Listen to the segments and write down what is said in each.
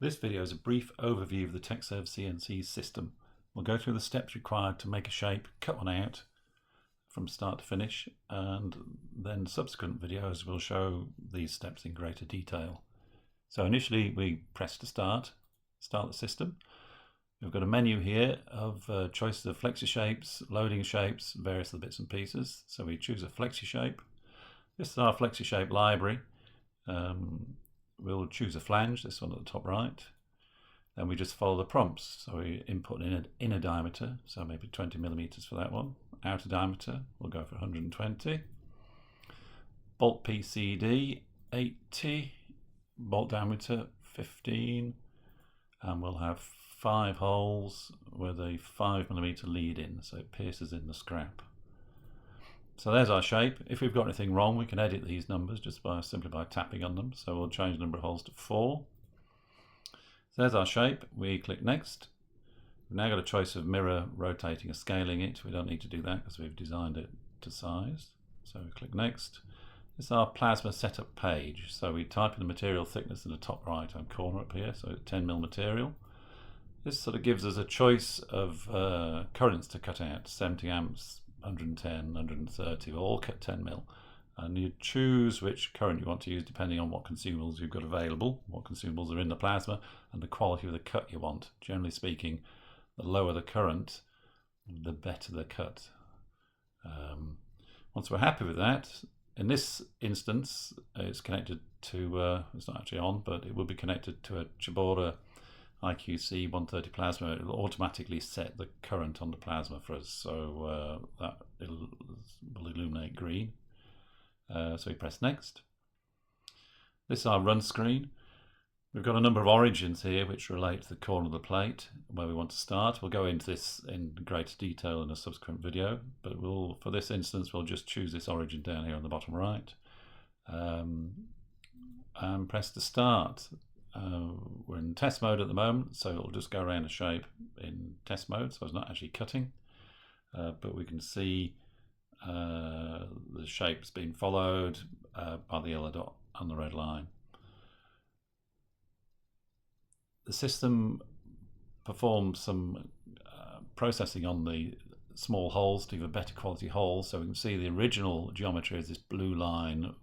This video is a brief overview of the Techserv CNC system. We'll go through the steps required to make a shape, cut one out from start to finish, and then subsequent videos will show these steps in greater detail. So initially we press to start the system. We've got a menu here of choices of flexi shapes, loading shapes, various other bits and pieces. So we choose a flexi shape. This is our flexi shape library. We'll choose a flange, this one at the top right. Then we just follow the prompts. So we input in an inner diameter, so maybe 20 millimeters for that one. Outer diameter, we'll go for 120. Bolt PCD, 80. Bolt diameter, 15. And we'll have 5 holes with a 5 millimeter lead in, so it pierces in the scrap. So there's our shape. If we've got anything wrong, we can edit these numbers just simply by tapping on them. So we'll change the number of holes to 4. So there's our shape. We click next. We've now got a choice of mirror, rotating or scaling it. We don't need to do that because we've designed it to size. So we click next. This is our plasma setup page. So we type in the material thickness in the top right hand corner up here. So 10mm material. This sort of gives us a choice of currents to cut out, 70 amps, 110, 130, all cut 10mm, and you choose which current you want to use depending on what consumables you've got available, what consumables are in the plasma, and the quality of the cut you want. Generally speaking, the lower the current, the better the cut. Once we're happy with that, in this instance, it's connected to, it's not actually on, but it will be connected to a Chibora IQC 130 plasma. It will automatically set the current on the plasma for us, so that will illuminate green. So we press next. This is our run screen. We've got a number of origins here which relate to the corner of the plate where we want to start. We'll go into this in greater detail in a subsequent video, but for this instance we'll just choose this origin down here on the bottom right and press to start. We're in test mode at the moment, so it'll just go around a shape in test mode, so it's not actually cutting, but we can see the shape's being followed by the yellow dot and the red line. The system performs some processing on the small holes to give a better quality hole, so we can see the original geometry is this blue line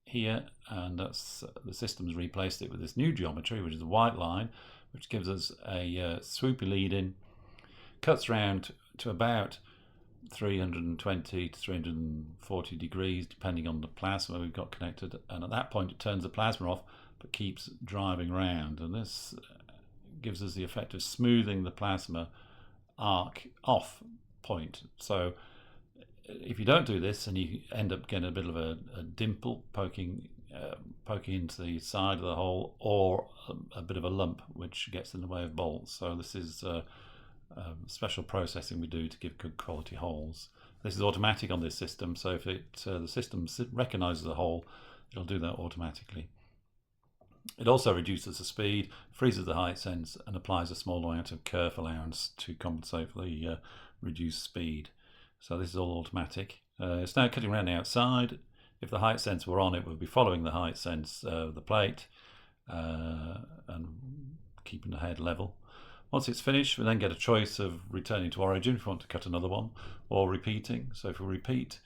here, and that's the system's replaced it with this new geometry, which is a white line, which gives us a swoopy lead in, cuts round to about 320 to 340 degrees depending on the plasma we've got connected, and at that point it turns the plasma off but keeps driving round, and this gives us the effect of smoothing the plasma arc off point. So if you don't do this and you end up getting a bit of a dimple poking into the side of the hole, or a bit of a lump which gets in the way of bolts. So this is special processing we do to give good quality holes. This is automatic on this system, so if the system recognizes a hole, it'll do that automatically. It also reduces the speed, freezes the height sense, and applies a small amount of kerf allowance to compensate for the reduced speed. So this is all automatic. It's now cutting around the outside. If the height sense were on, it would be following the height sense of the plate and keeping the head level. Once it's finished, we then get a choice of returning to origin if we want to cut another one, or repeating. So if we repeat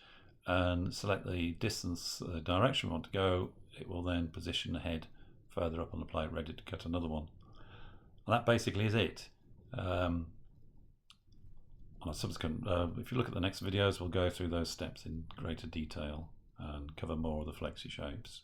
and select the distance, the direction we want to go, it will then position the head further up on the plate, ready to cut another one. And that basically is it. On a subsequent, if you look at the next videos, we'll go through those steps in greater detail and cover more of the flexi shapes.